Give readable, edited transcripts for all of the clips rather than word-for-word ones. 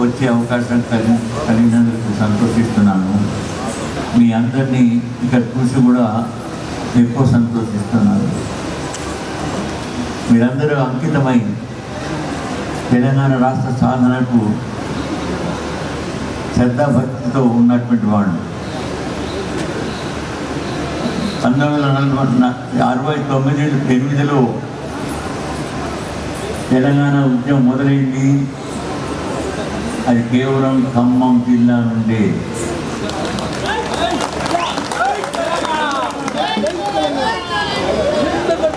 వచ్చే అవకాశం కలిగినందుకు సంతోషిస్తున్నాను. మీ అందరినీ ఇక్కడ చూసి కూడా ఎక్కువ సంతోషిస్తున్నాను. మీరందరూ అంకితమై తెలంగాణ రాష్ట్ర సాధనకు శ్రద్ధాభక్తితో ఉన్నటువంటి వాళ్ళు. 1968లో తెలంగాణ ఉద్యమం మొదలైంది. అది కేవలం ఖమ్మం జిల్లా నుండి.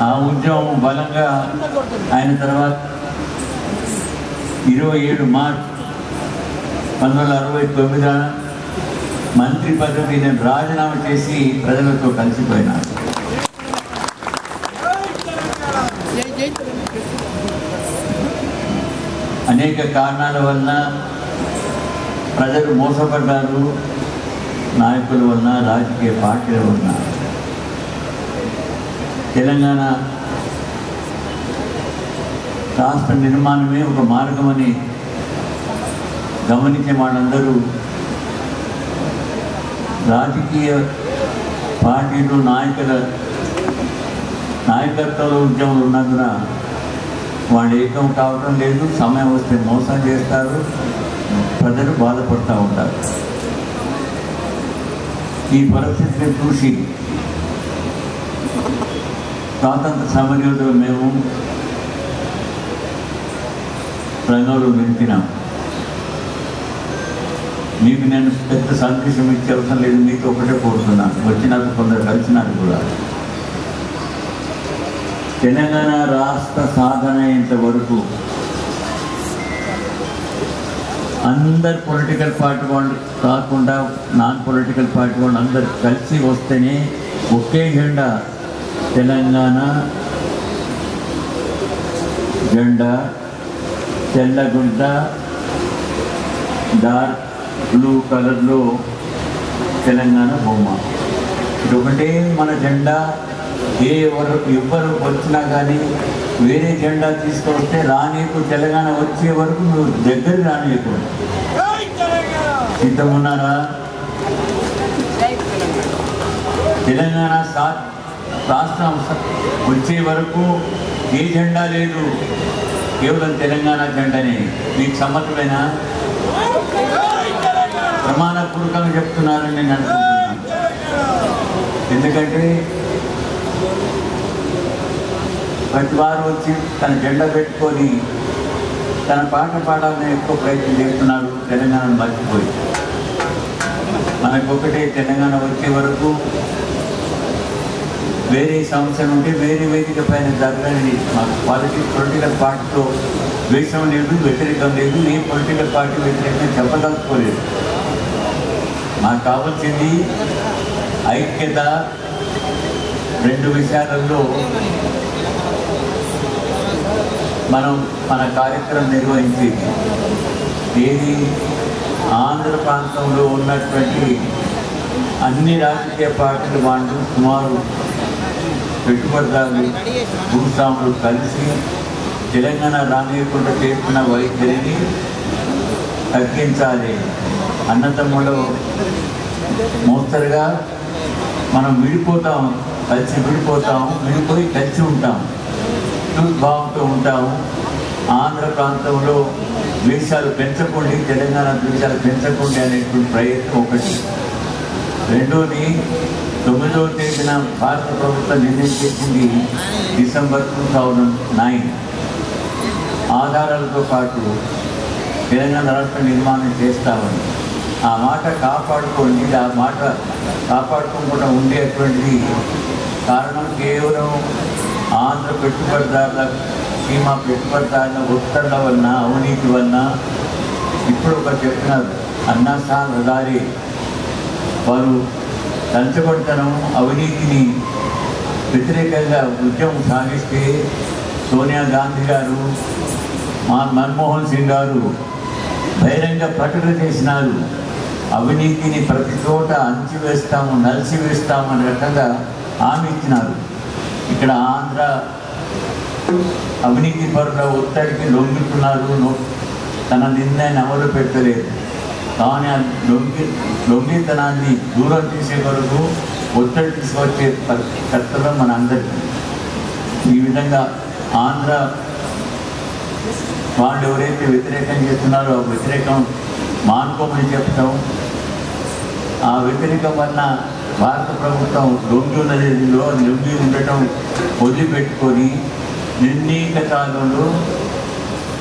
ఆ ఉద్యమం బలంగా అయిన తర్వాత 27 మార్చి 1969 మంత్రి పదవి నేను రాజీనామా చేసి ప్రజలతో కలిసిపోయినాను. అనేక కారణాల వలన ప్రజలు మోసపడ్డారు. నాయకుల వలన, రాజకీయ పార్టీల వలన. తెలంగాణ రాష్ట్ర నిర్మాణమే ఒక మార్గమని గమనించే వాళ్ళందరూ రాజకీయ పార్టీలు నాయకత్వంలో ఉద్యమాలు ఉన్నందున వాళ్ళు ఏకం కావటం లేదు. సమయం వస్తే మోసం చేస్తారు, ప్రజలు బాధపడుతూ ఉంటారు. ఈ పరిస్థితిని చూసి స్వాతంత్ర సమరయోధులు మేము రంగంలో నిలిపినాం. మీకు నేను పెద్ద సందేశం ఇచ్చే అవసరం లేదు, మీకు ఒకటే కోరుతున్నాను. వచ్చినాక కొందరు కలిసినారు కూడా. తెలంగాణ రాష్ట్ర సాధన ఇంతవరకు అందరు పొలిటికల్ పార్టీ వాళ్ళు కాకుండా నాన్ పొలిటికల్ పార్టీ వాళ్ళు అందరు కలిసి వస్తేనే ఒకే జెండా, తెలంగాణ జెండా, తెల్లగుంట డార్క్ బ్లూ కలర్లో తెలంగాణ బొమ్మ. ఇది ఒకటే మన జెండా. ఎవ్వరు వచ్చినా కానీ వేరే జెండా తీసుకొస్తే రానీకు, తెలంగాణ వచ్చే వరకు నువ్వు దగ్గర రానియకూడదు. సిద్ధమున్నారా? తెలంగాణ రాష్ట్రం వచ్చే వరకు ఏ జెండా లేదు, కేవలం తెలంగాణ జెండానే. మీకు సమ్మతమేనా? ప్రమాణపూర్వకంగా చెప్తున్నారని నేను అనుకుంటున్నాను. ఎందుకంటే ప్రతి వారు వచ్చి తన జెండా పెట్టుకొని తన పాట పాడాలని ఎక్కువ ప్రయత్నం చేస్తున్నారు, తెలంగాణను మర్చిపోయి. మనకొకటే తెలంగాణ వచ్చే వరకు వేరే సమస్యలు ఉంటే వేరే వేదిక పైన జరగని. మాకు పొలిటికల్ పార్టీతో ద్వేషం లేదు, వ్యతిరేకం లేదు. ఏ పొలిటికల్ పార్టీ వ్యతిరేకంగా చెప్పదలుచుకోలేదు. మాకు కావాల్సింది ఐక్యత. 2 విషయాలలో మనం మన కార్యక్రమం నిర్వహించేది. ఏది? ఆంధ్ర ప్రాంతంలో ఉన్నటువంటి అన్ని రాజకీయ పార్టీలు వాళ్ళు సుమారు పెట్టుబడిదారులు, భూస్వాములు కలిసి తెలంగాణ రానియకుండా చేస్తున్న వైఖరిని తగ్గించాలి. అన్నదమ్ములు మోస్తరుగా మనం విడిపోతాం, విడిపోయి కలిసి ఉంటాం, భావంతో ఉంటాము. ఆంధ్ర ప్రాంతంలో ద్వేషాలు పెంచకండి, తెలంగాణ ద్వేషాలు పెంచకండి అనేటువంటి ప్రయత్నం ఒకటి. రెండోది, 9వ తేదీన భారత ప్రభుత్వం నిర్ణయం చేసింది డిసెంబర్ 2009 ఆధారాలతో పాటు తెలంగాణ రాష్ట్ర నిర్మాణం చేస్తామని. ఆ మాట కాపాడుకోండి. ఆ మాట కాపాడుకోకుండా ఉండేటువంటిది కారణం కేవలం ఆంధ్ర పెట్టుబడిదారుల, సీమా పెట్టుబడిదారుల ఒత్తిళ్ల వలన, అవినీతి వలన. ఇప్పుడు ఒకరు చెప్తున్నారు, అన్నా సాహెబ్ గారి వారు లంచగొంటనం, అవినీతిని వ్యతిరేకంగా ఉద్యమం సాగిస్తే సోనియా గాంధీ గారు, మన్మోహన్ సింగ్ గారు బహిరంగ ప్రకటన చేసినారు. అవినీతిని ప్రతి చోట అణచివేస్తాము, నలిసివేస్తాము అనే రకంగా హామీ ఇచ్చినారు. ఇక్కడ ఆంధ్ర అవినీతి పరుల ఒత్తిడికి లొంగుతున్నారు. తన నిర్ణయాన్ని అమలు పెట్టలేదు. కానీ ఆ లొంగితనాన్ని దూరం చేసే వరకు ఒత్తిడి తీసుకొచ్చే కర్తవ్యం మన అందరికీ. ఈ విధంగా ఆంధ్ర వాళ్ళు ఎవరైతే వ్యతిరేకం చేస్తున్నారో ఆ వ్యతిరేకం మానుకోమని చెప్తాం. ఆ వ్యతిరేకం వలన భారత ప్రభుత్వం లొంగి ఉండటం వదిలిపెట్టుకొని నిర్ణీత కాలంలో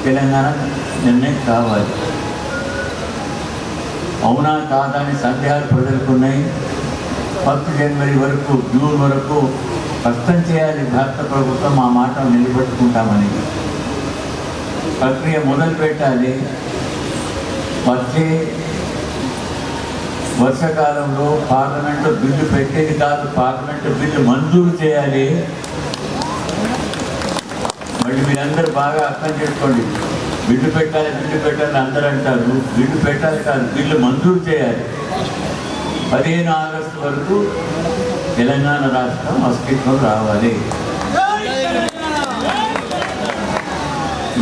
తెలంగాణ నిర్ణయం కావాలి. అవునా కాదా అని సందేహాలు ప్రజలకు ఉన్నాయి. 10 జనవరి వరకు, జూన్ వరకు స్పష్టం చేయాలి భారత ప్రభుత్వం ఆ మాట నిలబెట్టుకుంటామని. ప్రక్రియ మొదలు పెట్టాలి. వచ్చే వర్షాకాలంలో పార్లమెంటు బిల్లు పెట్టేది కాదు, పార్లమెంటు బిల్లు మంజూరు చేయాలి. మళ్ళీ మీరందరూ బాగా అర్థం చేసుకోండి. బిల్లు పెట్టాలి అందరూ అంటారు. బిల్లు పెట్టాలి కాదు, బిల్లు మంజూరు చేయాలి. 15 ఆగస్టు వరకు తెలంగాణ రాష్ట్రం అస్తిత్వం రావాలి.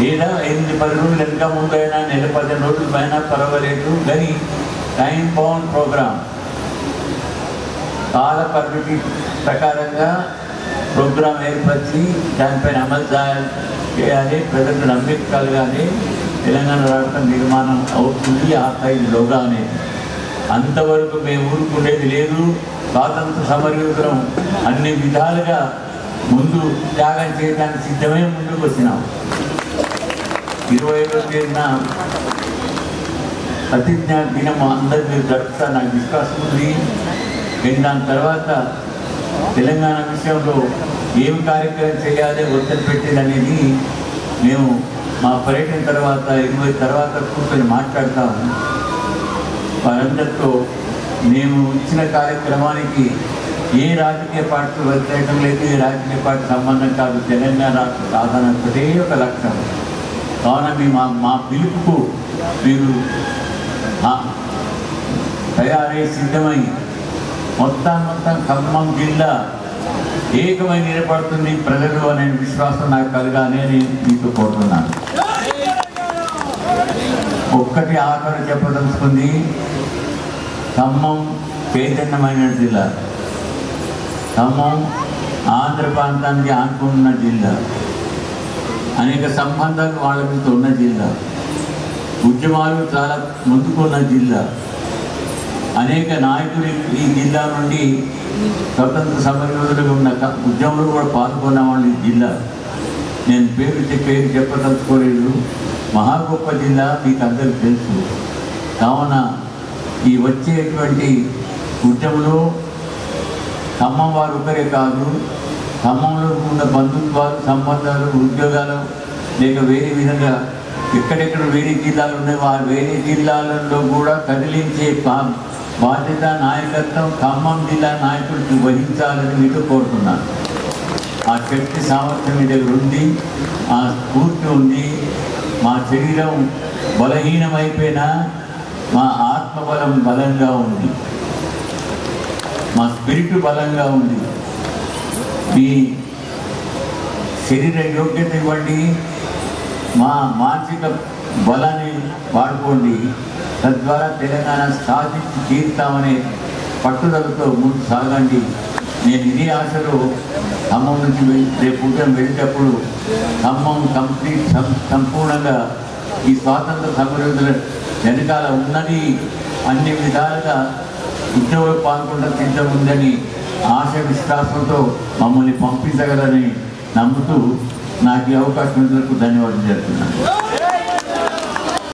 లేదా 8-10 రోజులు వెనక ముందైనా, నెల 15 రోజుల పైన పర్వాలేదు, కానీ టైం బౌండ్ ప్రోగ్రామ్, కాల పరిమితి ప్రకారంగా ప్రోగ్రాం ఏర్పరిచి దానిపైన అమలు చేయాలి. ప్రజలకు నమ్మిక కలగాలి. తెలంగాణ రాష్ట్రం నిర్మాణం అవుతుంది ఆ స్థాయిలోగానే. అంతవరకు మేము ఊరుకునేది లేదు. స్వాతంత్ర సమరయోధులం అన్ని విధాలుగా ముందు త్యాగం చేయడానికి సిద్ధమే ముందుకు వచ్చినాం. 25వ తేదీన ప్రతిజ్ఞా దినం అందరి మీరు జరుపుతా నాకు విశ్వాసం ఉంది. దాని తర్వాత తెలంగాణ విషయంలో ఏం కార్యక్రమం చేయాలి, ఒత్తిడి పెట్టేది అనేది మేము మా పర్యటన తర్వాత 20 తర్వాత కూర్చొని మాట్లాడతాము. వారందరితో మేము ఇచ్చిన కార్యక్రమానికి ఏ రాజకీయ పార్టీలు వ్యతిరేకం లేదు, ఏ రాజకీయ పార్టీ సంబంధం కాదు. తెలంగాణ రాష్ట్ర సాధన ఒకటే ఒక లక్ష్యం. కావున మా పిలుపుకు మీరు తయారై సిద్ధమై మొత్తం ఖమ్మం జిల్లా ఏకమై నిలబడుతుంది ప్రజలు అనే విశ్వాసం నాకు కలగానే నేను మీకు కోరుతున్నాను. ఒక్కటి ఆఖరి చెప్పదలుచుకుంది, ఖమ్మం చైతన్యమైన జిల్లా, ఖమ్మం ఆంధ్ర ప్రాంతానికి ఆనుకున్న జిల్లా, అనేక సంబంధాలు వాళ్ళ మీద ఉన్న జిల్లా, ఉద్యమాలు చాలా ముందుకున్న జిల్లా, అనేక నాయకులు ఈ జిల్లా నుండి స్వతంత్ర సమరయోధులుగా ఉన్న ఉద్యమంలో కూడా పాల్గొన్న వాళ్ళు ఈ జిల్లా. నేను పేరు చెప్పదలుచుకోలేదు. మహా గొప్ప జిల్లా మీకు అందరికీ తెలుసు. కావున ఈ వచ్చేటువంటి ఉద్యమంలో ఖమ్మం వారు ఒకరే కాదు, ఖమ్మంలో ఉన్న బంధుత్వాలు, సంబంధాలు, ఉద్యోగాలు, లేక వేరే విధంగా ఎక్కడెక్కడ వేరే జిల్లాలు ఉన్నాయి, వారు వేరే జిల్లాలలో కూడా కదిలించే బాధ్యత, నాయకత్వం ఖమ్మం జిల్లా నాయకుడికి వహించాలని మీకు కోరుతున్నాను. ఆ శక్తి సామర్థ్యం మీ దగ్గర ఉంది, ఆ స్ఫూర్తి ఉంది. మా శరీరం బలహీనమైపోయినా మా ఆత్మబలం బలంగా ఉంది, మా స్పిరిట్ బలంగా ఉంది. మీ శరీర యోగ్యత ఇవ్వండి, మా మానసిక బలాన్ని వాడుకోండి. తద్వారా తెలంగాణ సాధించి తీరుతామనే పట్టుదలతో ముందు సాగండి. నేను ఇదే ఆశలో ఖమ్మం నుంచి రేపు ఉదయం వెళ్ళేటప్పుడు ఖమ్మం సంపూర్ణంగా ఈ స్వాతంత్ర సమరయోధుల వెనకాల ఉన్నది, అన్ని విధాలుగా ఉద్యోగంలో పాల్గొనడం సిద్ధం ఉందని ఆశ విశ్వాసంతో మమ్మల్ని పంపించగలని నమ్ముతూ నాకు ఈ అవకాశం ధన్యవాదాలు చేస్తున్నాను.